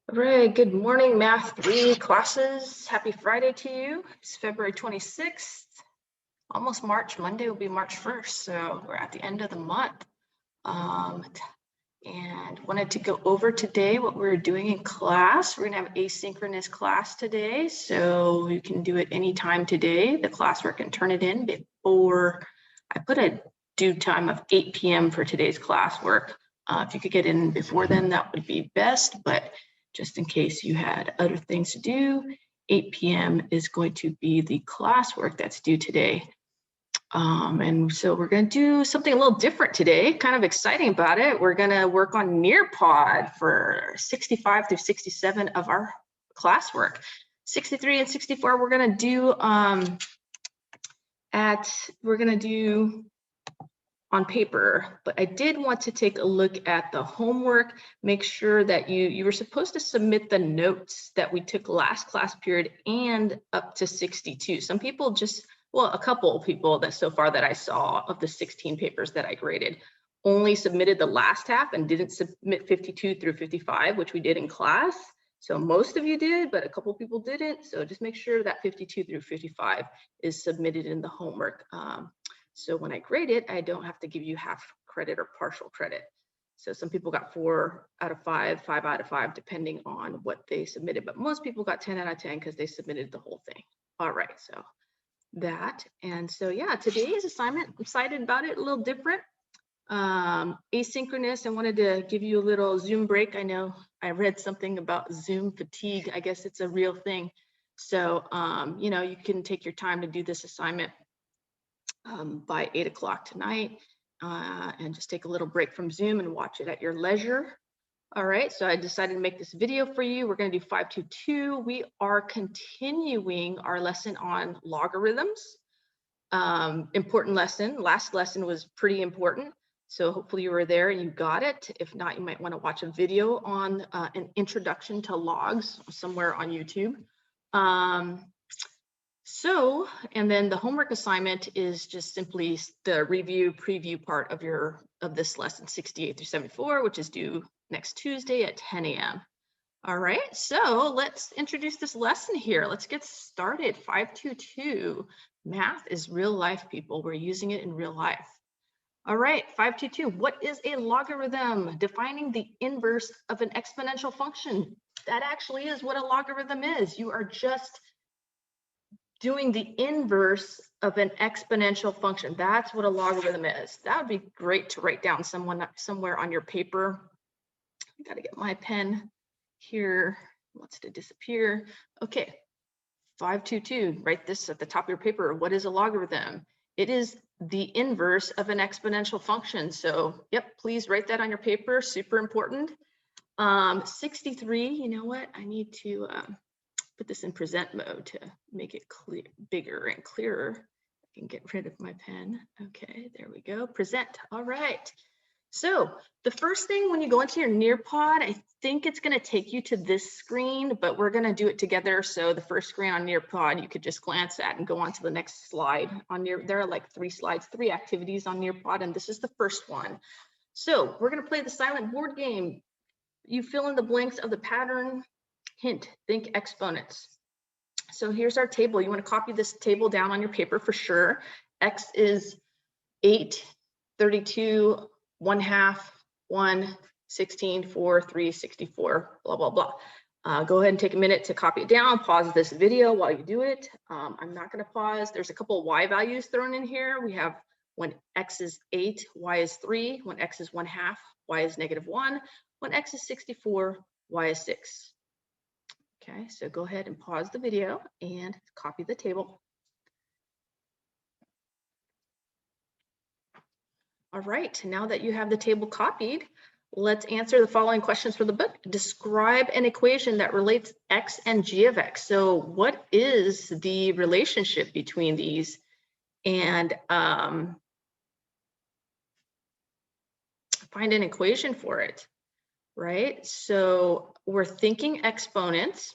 All right, good morning, Math 3 classes. Happy Friday to you. It's February 26th, almost March. Monday will be March 1st, so we're at the end of the month. And wanted to go over today what we're doing in class. We're gonna have asynchronous class today, so you can do it anytime today, the classwork, and turn it in before, I put a due time of 8 p.m. for today's classwork. If you could get in before then, that would be best, but just in case you had other things to do, 8 p.m. is going to be the classwork that's due today. And so we're going to do something a little different today, kind of exciting about it. We're going to work on Nearpod for 65 through 67 of our classwork. 63 and 64 we're going to do on paper, but I did want to take a look at the homework, make sure that you were supposed to submit the notes that we took last class period and up to 62. Some people just, well, a couple of people that so far that I saw of the 16 papers that I graded only submitted the last half and didn't submit 52 through 55, which we did in class. So most of you did, but a couple of people didn't. So just make sure that 52 through 55 is submitted in the homework. So when I grade it, I don't have to give you half credit or partial credit. So some people got 4 out of 5, 5 out of 5, depending on what they submitted. But most people got 10 out of 10 because they submitted the whole thing. All right, so that. And so, yeah, today's assignment, I'm excited about it, a little different. Asynchronous, I wanted to give you a little Zoom break. I know I read something about Zoom fatigue. I guess it's a real thing. So, you know, you can take your time to do this assignment by 8 o'clock tonight, and just take a little break from Zoom and watch it at your leisure. All right, so I decided to make this video for you. We're going to do 522. We are continuing our lesson on logarithms. Important lesson. Last lesson was pretty important, so hopefully you were there and you got it. If not, you might want to watch a video on an introduction to logs somewhere on YouTube. And then the homework assignment is just simply the review preview part of this lesson 68 through 74, which is due next Tuesday at 10 a.m. All right, so let's introduce this lesson here. Let's get started. 522. Math is real life, people. We're using it in real life. All right, 522. What is a logarithm? Defining the inverse of an exponential function. That actually is what a logarithm is. You are just doing the inverse of an exponential function. That's what a logarithm is. That would be great to write down somewhere on your paper. I gotta get my pen here. It wants to disappear. Okay, 522, write this at the top of your paper. What is a logarithm? It is the inverse of an exponential function. So, yep, please write that on your paper, super important. 63, you know what? I need to put this in present mode to make it clear, bigger and clearer. I can get rid of my pen. Okay, there we go. Present. All right. So the first thing when you go into your Nearpod, I think it's going to take you to this screen, but we're going to do it together. So the first screen on Nearpod, you could just glance at and go on to the next slide. There are like 3 slides, 3 activities on Nearpod, and this is the first one. So we're going to play the silent board game. You fill in the blanks of the pattern. Hint, think exponents. So here's our table. You want to copy this table down on your paper for sure. X is 8, 32, 1/2, 1, 16, 4, 3, 64, blah, blah, blah. Go ahead and take a minute to copy it down. Pause this video while you do it. I'm not going to pause. There's a couple of Y values thrown in here. We have when X is 8, Y is 3. When X is 1/2, Y is -1. When X is 64, Y is 6. Okay, so go ahead and pause the video and copy the table. All right, now that you have the table copied, let's answer the following questions for the book. Describe an equation that relates x and g of x. So what is the relationship between these? And find an equation for it, right? So we're thinking exponents,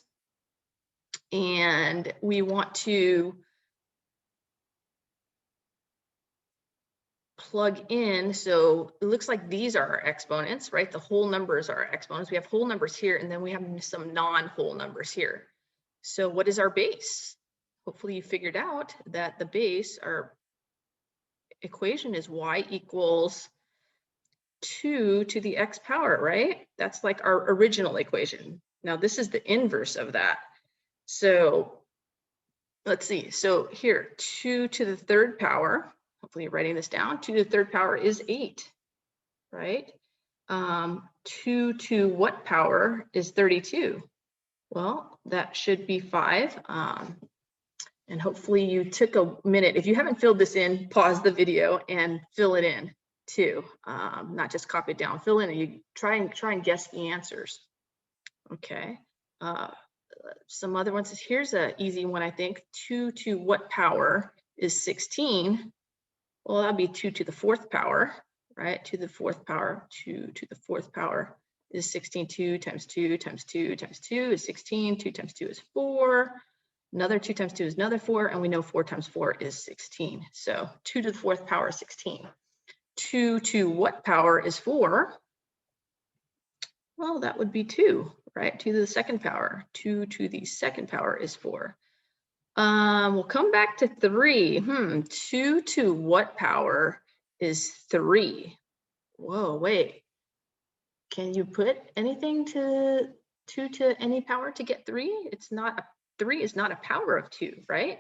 and we want to plug in, so it looks like these are our exponents, right? The whole numbers are our exponents. We have whole numbers here, and then we have some non-whole numbers here. So what is our base? Hopefully you figured out that the base, our equation is y equals 2 to the x power, right? That's like our original equation. Now this is the inverse of that. So let's see. So here, 2 to the third power, hopefully you're writing this down, 2 to the third power is 8, right? 2 to what power is 32? Well, that should be 5. And hopefully you took a minute. If you haven't filled this in, pause the video and fill it in too. Not just copy it down, fill in, and you try and guess the answers. Okay. Some other ones. Here's an easy one, I think. 2 to what power is 16? Well, that'd be 2 to the fourth power, right? 2 to the fourth power, 2 to the fourth power is 16. 2 times 2 times 2 times 2 is 16. 2 times 2 is 4. Another 2 times 2 is another 4, and we know 4 times 4 is 16. So 2 to the fourth power is 16. 2 to what power is 4? Well, that would be 2, right? 2 to the second power. 2 to the second power is 4. We'll come back to 3. 2 to what power is 3? Whoa, wait. Can you put anything to 2 to any power to get 3? It's not 3 is not a power of 2, right?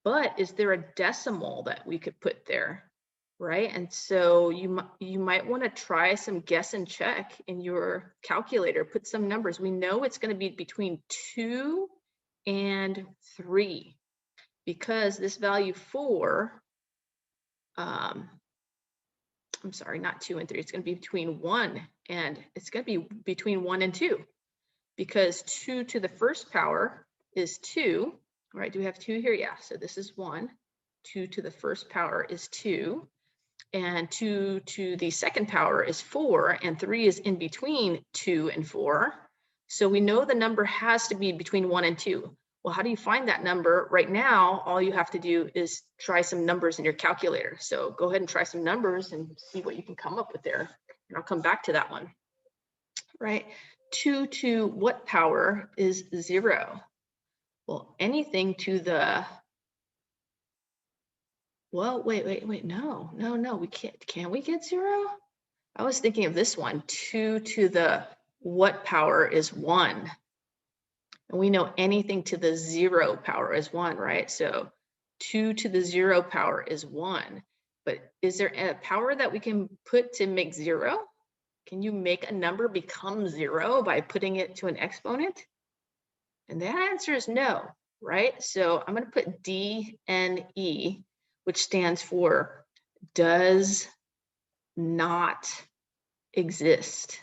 But is there a decimal that we could put there, right? And so you might want to try some guess and check in your calculator, put some numbers. We know it's going to be between 2 and 3 because this value 4, I'm sorry, not 2 and 3, it's going to be between 1 and it's going to be between 1 and 2 because 2 to the first power is 2, right? Do we have 2 here? Yeah, so this is 1. 2 to the first power is 2, and 2 to the second power is 4, and 3 is in between 2 and 4. So we know the number has to be between 1 and 2. Well, how do you find that number? Right now, all you have to do is try some numbers in your calculator. So go ahead and try some numbers and see what you can come up with there. And I'll come back to that one, right? 2 to what power is 0? Well, anything to the, well, wait, no, we can't. Can we get 0? I was thinking of this one. 2 to the what power is 1? And we know anything to the 0 power is 1, right? So 2 to the 0 power is 1. But is there a power that we can put to make 0? Can you make a number become 0 by putting it to an exponent? And the answer is no, right? So I'm going to put DNE, which stands for does not exist.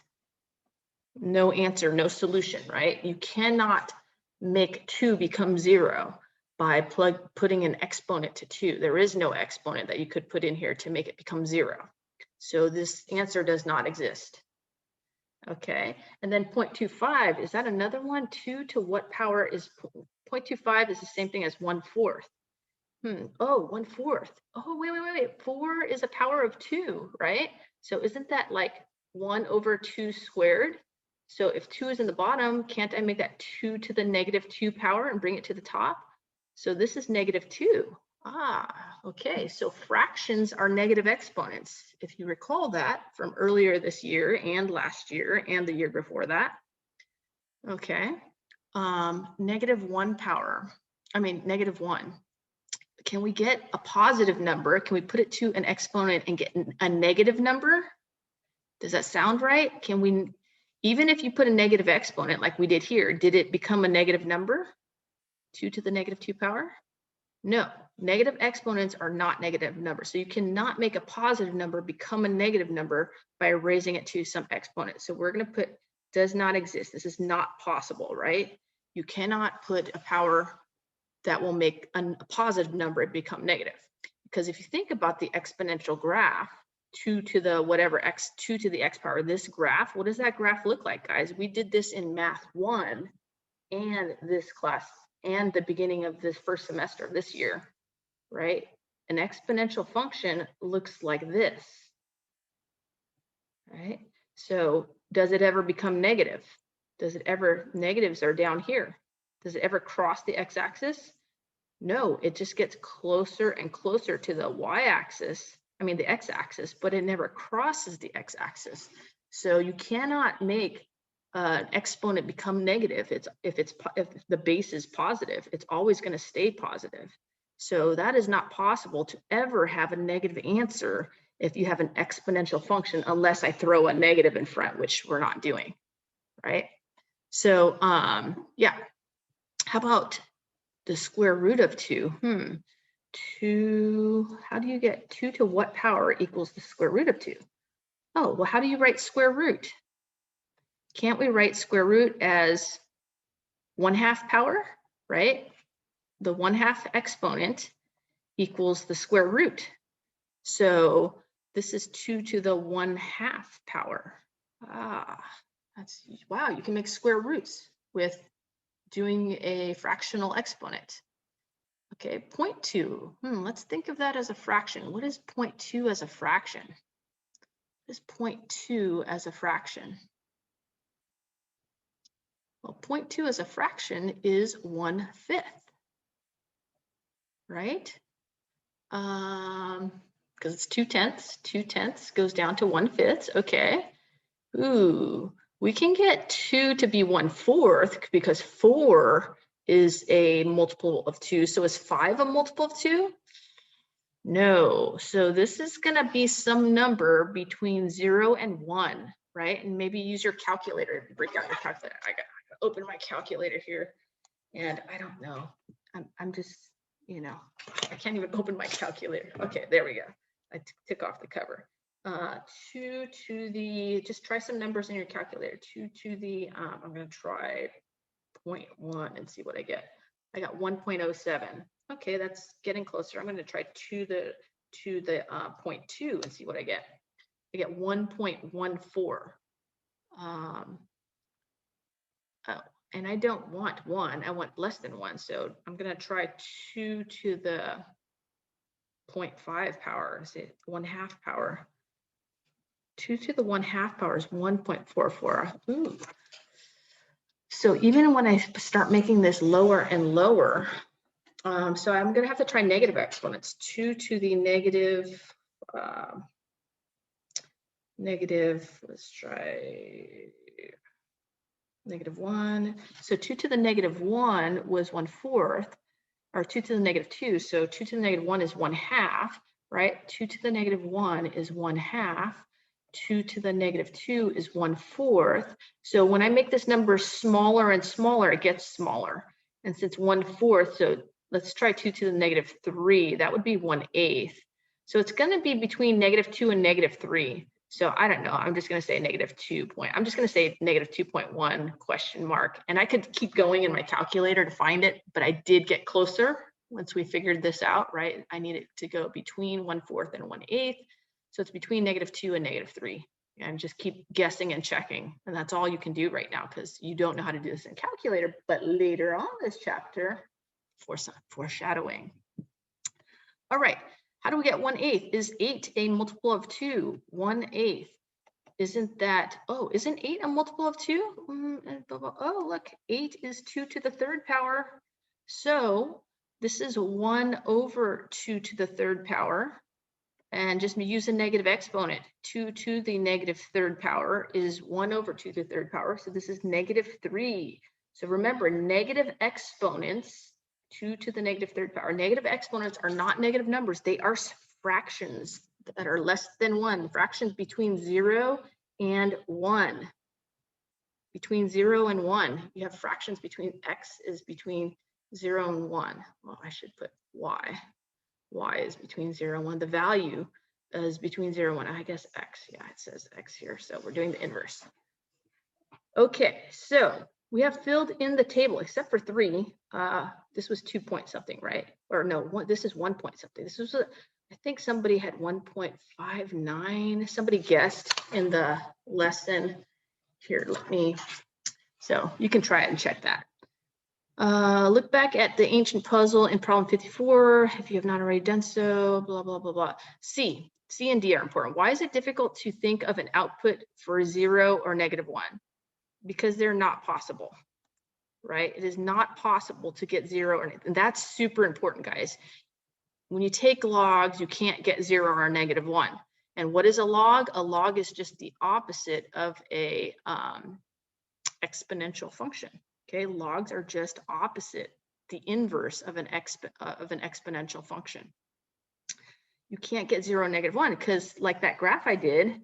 No answer, no solution, right? You cannot make 2 become 0 by putting an exponent to 2. There is no exponent that you could put in here to make it become 0. So this answer does not exist. Okay, and then 0.25, is that another one? 2 to what power is 0.25 is the same thing as 1/4. Oh, 1/4. Oh, wait. 4 is a power of 2, right? So isn't that like 1 over 2 squared? So if 2 is in the bottom, can't I make that 2 to the -2 power and bring it to the top? So this is -2. Okay, so fractions are negative exponents. If you recall that from earlier this year and last year and the year before that. Okay, -1 power, -1. Can we get a positive number? Can we put it to an exponent and get a negative number? Does that sound right? Can we, even if you put a negative exponent like we did here, did it become a negative number? 2 to the -2 power? No, negative exponents are not negative numbers. So you cannot make a positive number become a negative number by raising it to some exponent. So we're going to put does not exist. This is not possible, right? You cannot put a power that will make a positive number become negative. Because if you think about the exponential graph, 2 to the whatever x, 2 to the x power, this graph, what does that graph look like, guys? We did this in Math 1 and this class and the beginning of this first semester of this year, right? an exponential function looks like this, right? So does it ever become negative? Does it ever, negatives are down here. Does it ever cross the x-axis? No, it just gets closer and closer to the y-axis, I mean the x-axis, but it never crosses the x-axis. So you cannot make an exponent become negative. If the base is positive, it's always going to stay positive. So that is not possible to ever have a negative answer if you have an exponential function, unless I throw a negative in front, which we're not doing, right? So yeah, how about the square root of 2? 2, how do you get 2 to what power equals the square root of 2? Oh, well, how do you write square root? Can't we write square root as 1/2 power, right? The 1/2 exponent equals the square root. So this is 2 to the 1/2 power. That's, wow, you can make square roots with doing a fractional exponent. Okay, 0.2. Let's think of that as a fraction. What is 0.2 as a fraction? What is 0.2 as a fraction? Well, 0.2 as a fraction is 1/5, right? Because it's 2/10. 2/10 goes down to 1/5. Okay. Ooh, we can get 2 to be 1/4 because 4 is a multiple of 2. So is 5 a multiple of 2? No. So this is going to be some number between 0 and 1, right? And maybe use your calculator. Break out your calculator. I got to open my calculator here. And I don't know. I'm just, you know, I can't even open my calculator. Okay, there we go. I took off the cover. 2 to the, just try some numbers in your calculator. 2 to the, I'm going to try 0.1 and see what I get. I got 1.07. Okay, that's getting closer. I'm going to try 2 to the 0.2 and see what I get. I get 1.14. Oh, and I don't want 1. I want less than 1. So I'm going to try 2 to the 0.5 power, say 1/2 power. 2 to the 1/2 power is 1.44. Ooh. So even when I start making this lower and lower, so I'm going to have to try negative exponents. 2 to the negative, let's try -1. So 2 to the -1 was 1/4, or 2 to the -2. So 2 to the -1 is 1/2, right? 2 to the -1 is 1/2. 2 to the -2 is 1/4. So when I make this number smaller and smaller, it gets smaller. And since 1/4, so let's try 2 to the -3, that would be 1/8. So it's going to be between -2 and -3. So I don't know, I'm just going to say -2 I'm just going to say -2.1 question mark. And I could keep going in my calculator to find it, but I did get closer once we figured this out, right? I need it to go between 1/4 and 1/8. So it's between -2 and -3. And just keep guessing and checking. And that's all you can do right now because you don't know how to do this in calculator. But later on this chapter, foreshadowing. All right. How do we get 1/8? Is 8 a multiple of 2? 1/8. Isn't that, oh, isn't 8 a multiple of 2? Oh, look, 8 is 2 to the 3rd power. So this is 1 over 2 to the 3rd power. And just use a negative exponent. 2 to the -3rd power is 1 over 2 to the 3rd power. So this is -3. So remember, negative exponents, 2 to the -3rd power. Negative exponents are not negative numbers. They are fractions that are less than 1. Fractions between 0 and 1. Between 0 and 1. You have fractions between x is between 0 and 1. Well, I should put y. Y is between 0 and 1. The value is between 0 and 1. I guess x. Yeah, it says x here. So we're doing the inverse. Okay, so we have filled in the table except for 3. This was 2 point something, right? Or no, this is 1 point something. This was, I think somebody had 1.59. Somebody guessed in the lesson. Here, so you can try it and check that. Look back at the ancient puzzle in problem 54, if you have not already done so, blah, blah, blah, blah. C and D are important. Why is it difficult to think of an output for 0 or -1? Because they're not possible, right? It is not possible to get 0 or anything. That's super important, guys. When you take logs, you can't get 0 or -1. And what is a log? A log is just the opposite of a exponential function. Okay, logs are just opposite, the inverse of an exponential function. You can't get 0 and -1 because, like that graph I did,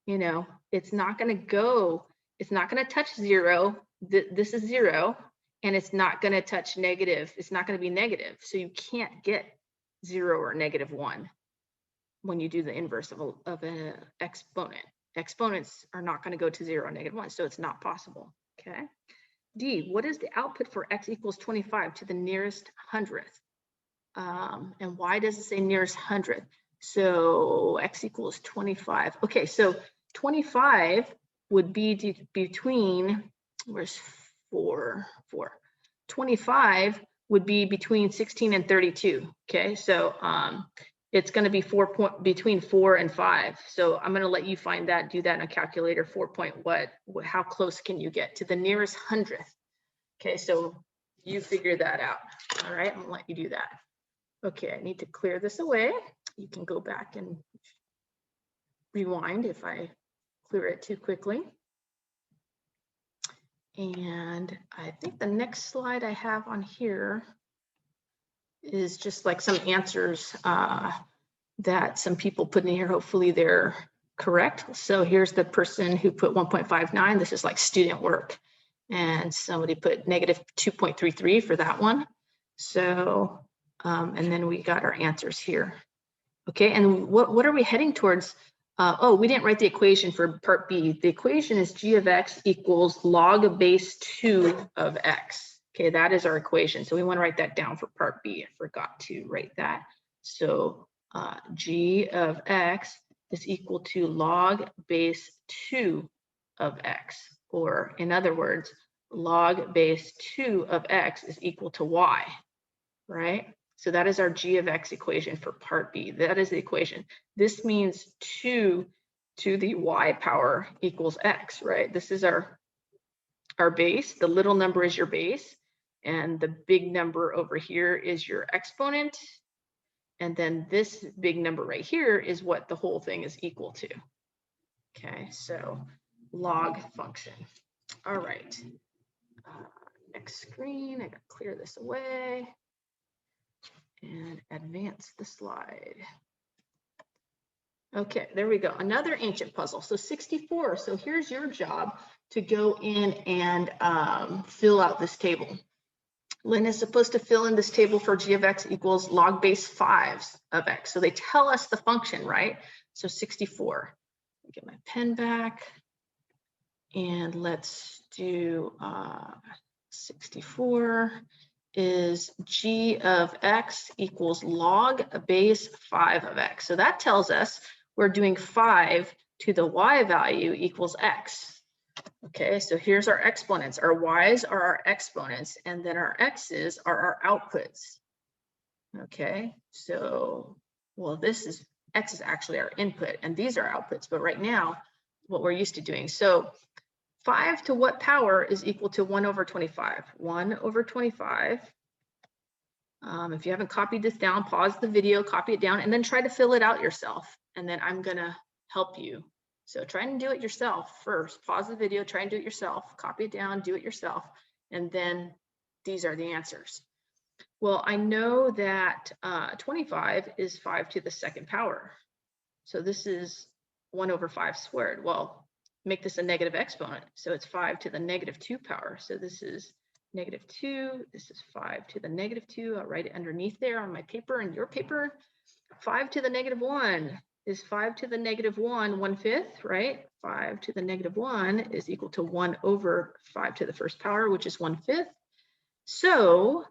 you know, it's not going to go, it's not going to touch 0. This is 0, and it's not going to touch negative. It's not going to be negative. So you can't get 0 or -1 when you do the inverse of an exponent. Exponents are not going to go to 0 or -1, so it's not possible. Okay. D, what is the output for x equals 25 to the nearest hundredth? And why does it say nearest hundredth? So x equals 25. Okay, so 25 would be between, where's 4? 25 would be between 16 and 32. Okay, so it's going to be between 4 and 5. So I'm going to let you find that, do that in a calculator. 4 how close can you get to the nearest hundredth? Okay, so you figure that out. All right, I'm going to let you do that. Okay, I need to clear this away. You can go back and rewind if I clear it too quickly. And I think the next slide I have on here is just like some answers that some people put in here. Hopefully they're correct. So here's the person who put 1.59. This is like student work. And somebody put -2.33 for that one. So, and then we got our answers here. Okay, and what are we heading towards? Oh, we didn't write the equation for part B. The equation is g of x equals log base 2 of x. Okay, that is our equation. So we want to write that down for part B. I forgot to write that. So g of x is equal to log base 2 of x. Or in other words, log base 2 of x is equal to y, right? So that is our g of x equation for part B. That is the equation. This means 2 to the y power equals x, right? This is our base. The little number is your base, and the big number over here is your exponent. And then this big number right here is what the whole thing is equal to. Okay, so log function. All right. Next screen, I gotta clear this away and advance the slide. Okay, there we go. Another ancient puzzle. So 64. So here's your job to go in and fill out this table. Lynn is supposed to fill in this table for g of x equals log base 5 of x. So they tell us the function, right? So 64. Get my pen back. And let's do 64 is g of x equals log base 5 of x. So that tells us we're doing 5 to the y value equals x. Okay, so here's our exponents. Our y's are our exponents, and then our x's are our outputs. Okay, so, well, x is actually our input, and these are outputs, but right now, what we're used to doing. So 5 to what power is equal to 1 over 25? 1 over 25. If you haven't copied this down, pause the video, copy it down, and then try to fill it out yourself. And then I'm gonna help you. So try and do it yourself first. Pause the video, try and do it yourself, copy it down, do it yourself, and then these are the answers. Well, I know that 25 is 5 to the second power. So this is 1 over 5 squared. Well, make this a negative exponent. So it's 5 to the -2 power. So this is -2. This is 5 to the -2. I'll write it underneath there on my paper and your paper. 5 to the -1 is 5 to the -1, 1/5, right? 5 to the -1 is equal to 1 over 5 to the first power, which is 1/5. So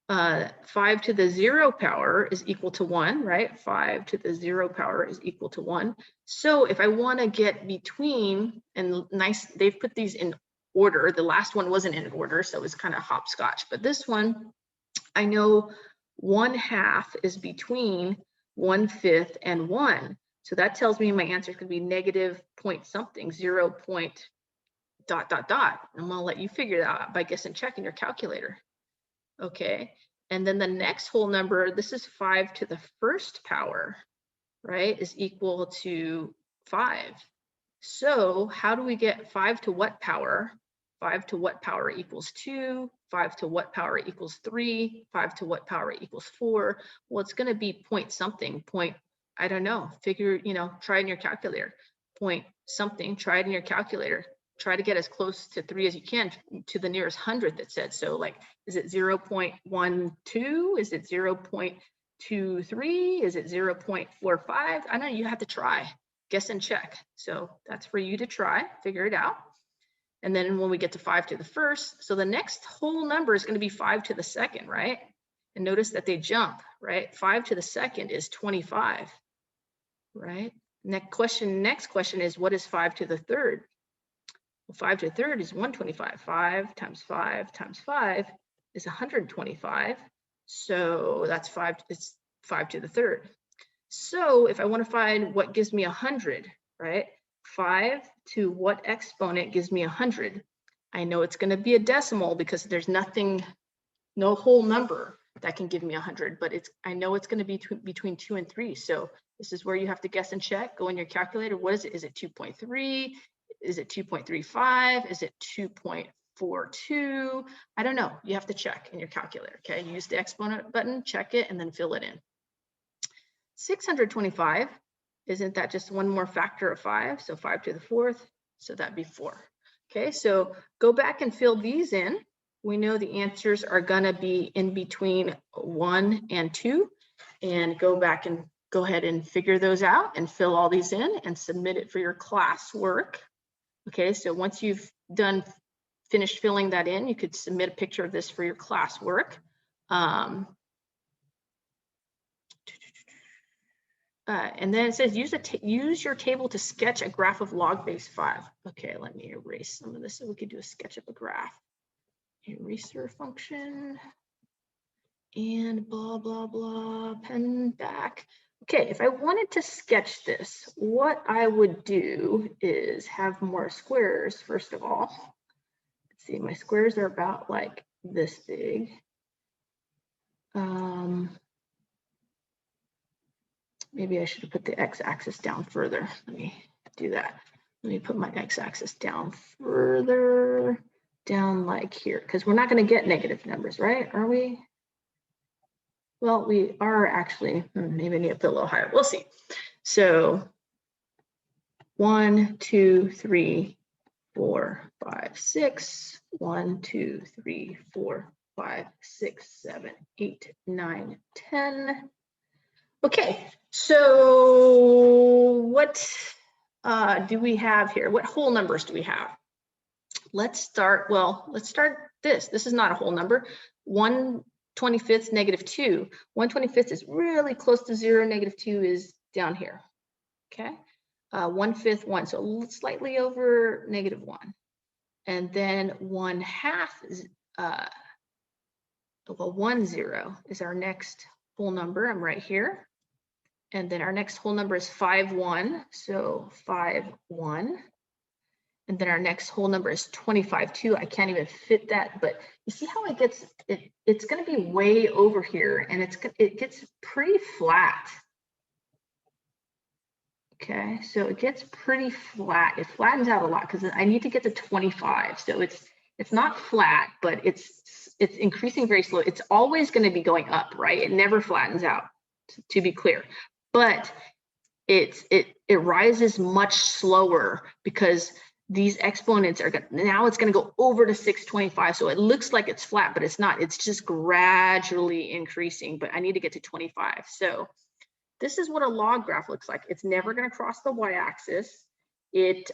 5 to the 0 power is equal to 1, right? 5 to the 0 power is equal to 1. So if I want to get between, and nice, they've put these in order. The last one wasn't in order, so it was kind of hopscotch. But this one, I know 1/2 is between 1/5 and 1. So that tells me my answer is going to be negative point something, 0 point ... And I'm going to let you figure that out by guess and check in your calculator. Okay. And then the next whole number, this is 5 to the first power, right, is equal to 5. So how do we get 5 to what power? 5 to what power equals 2? 5 to what power equals 3? 5 to what power equals 4? Well, it's going to be point something, point, I don't know, figure, try it in your calculator. Point something, try it in your calculator. Try to get as close to 3 as you can to the nearest hundredth that said. So like, is it 0.12? Is it 0.23? Is it 0.45? I don't know, you have to try, guess and check. So that's for you to try, figure it out. And then when we get to 5 to the first, so the next whole number is going to be 5 to the second, right? And notice that they jump, right? 5 to the second is 25, right? Next question is, what is 5 to the third? Well, 5 to the third is 125. 5 times 5 times 5 is 125. So that's 5, it's 5 to the third. So if I want to find what gives me 100, right? 5 to what exponent gives me 100? I know it's going to be a decimal because there's nothing, no whole number that can give me 100, but I know it's going to be between 2 and 3. So this is where you have to guess and check. Go in your calculator. What is it? Is it 2.3? Is it 2.35? Is it 2.42? I don't know. You have to check in your calculator. Okay, use the exponent button, check it, and then fill it in. 625, isn't that just one more factor of 5? So 5 to the fourth, so that'd be 4. Okay, so go back and fill these in. We know the answers are gonna be in between 1 and 2, and go back and go ahead and figure those out and fill all these in and submit it for your class work. Okay, so once you've finished filling that in, you could submit a picture of this for your class work. And then it says use your table to sketch a graph of log base 5. Okay, let me erase some of this so we could do a sketch of a graph. Eraser function and blah, blah, blah, pen back. Okay, if I wanted to sketch this, what I would do is have more squares, first of all. Let's see, my squares are about like this big. Maybe I should have put the x-axis down further. Let me do that. Let me put my x-axis down further, down like here, because we're not going to get negative numbers, right? Are we? Well, we are actually, maybe I need to put a little higher. We'll see. So 1, 2, 3, 4, 5, 6. 1, 2, 3, 4, 5, 6, 7, 8, 9, 10. Okay, so what do we have here? What whole numbers do we have? Let's start this. This is not a whole number. 1/25 -2. 1/25 is really close to 0. -2 is down here. Okay. 1/5, 1. So slightly over -1. And then 1/2 is, 10 is our next whole number. I'm right here. And then our next whole number is 5/1. So 5/1. And then our next whole number is 25/2. I can't even fit that, but you see how it gets, it's going to be way over here, and it gets pretty flat. Okay, so it gets pretty flat. It flattens out a lot because I need to get to 25. So it's not flat, but it's increasing very slow. It's always going to be going up, right? It never flattens out, to be clear. But it rises much slower because these exponents are now it's going to go over to 625. So it looks like it's flat, but it's not. It's just gradually increasing, but I need to get to 25. So this is what a log graph looks like. It's never going to cross the y-axis. It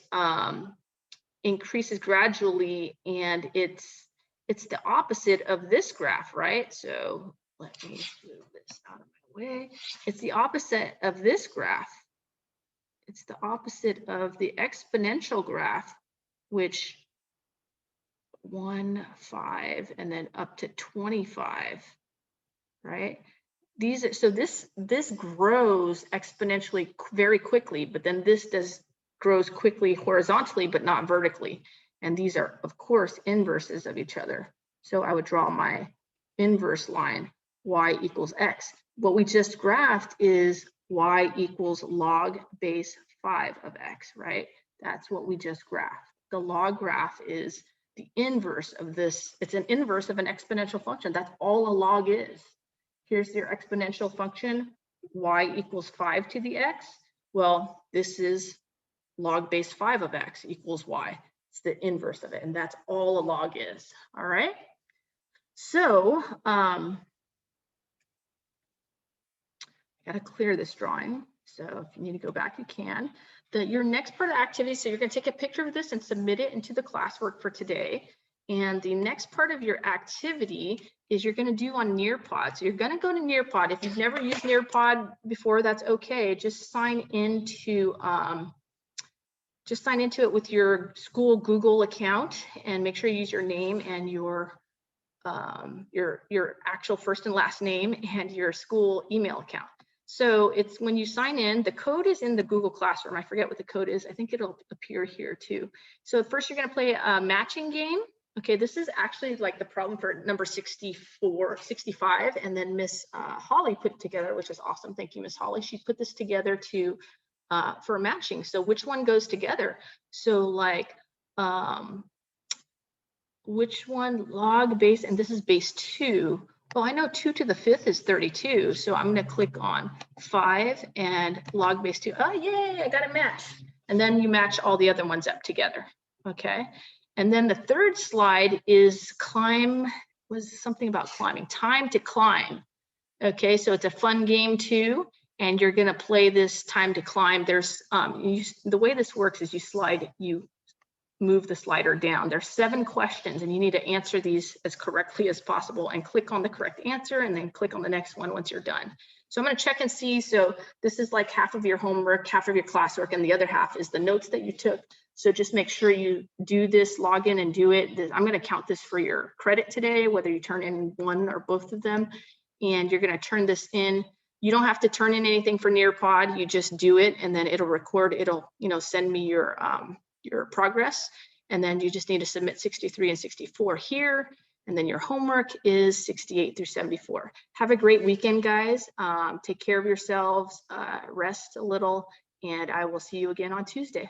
increases gradually, and it's the opposite of this graph, right? So let me move this out of my way. It's the opposite of this graph. It's the opposite of the exponential graph, which 1, 5, and then up to 25, right? So this grows exponentially very quickly, but then this grows quickly horizontally, but not vertically. And these are, of course, inverses of each other. So I would draw my inverse line, y equals x. What we just graphed is y equals log base 5 of x, right? That's what we just graphed. The log graph is the inverse of this. It's an inverse of an exponential function. That's all a log is. Here's your exponential function, y equals 5 to the x. Well, this is log base 5 of x equals y. It's the inverse of it, and that's all a log is, all right? So, I gotta clear this drawing. So if you need to go back, you can. Your next part of the activity, so you're gonna take a picture of this and submit it into the classwork for today. And the next part of your activity is you're gonna do on Nearpod. So you're gonna go to Nearpod. If you've never used Nearpod before, that's okay. Just sign into it with your school Google account and make sure you use your name and your actual first and last name and your school email account. So it's when you sign in, the code is in the Google Classroom. I forget what the code is. I think it'll appear here too. So first you're gonna play a matching game. Okay, this is actually like the problem for number 64, 65, and then Miss Holly put it together, which is awesome. Thank you, Miss Holly. She put this together for matching. So which one goes together? So like, which one log base, and this is base 2. Well, I know 2 to the 5th is 32, so I'm going to click on 5 and log base 2. Oh, yay, I got a match. And then you match all the other ones up together, okay? And then the third slide is was something about climbing, time to climb. Okay, so it's a fun game too, and you're going to play this time to climb. There's the way this works is you move the slider down. There's 7 questions and you need to answer these as correctly as possible and click on the correct answer and then click on the next one once you're done. So I'm going to check and see. So this is like half of your homework, half of your classwork, and the other half is the notes that you took. So just make sure you do this, log in and do it. I'm going to count this for your credit today, whether you turn in one or both of them. And you're going to turn this in. You don't have to turn in anything for Nearpod. You just do it and then it'll record. It'll, send me your progress, and then you just need to submit 63 and 64 here, and then your homework is 68 through 74. Have a great weekend, guys. Take care of yourselves, rest a little, and I will see you again on Tuesday.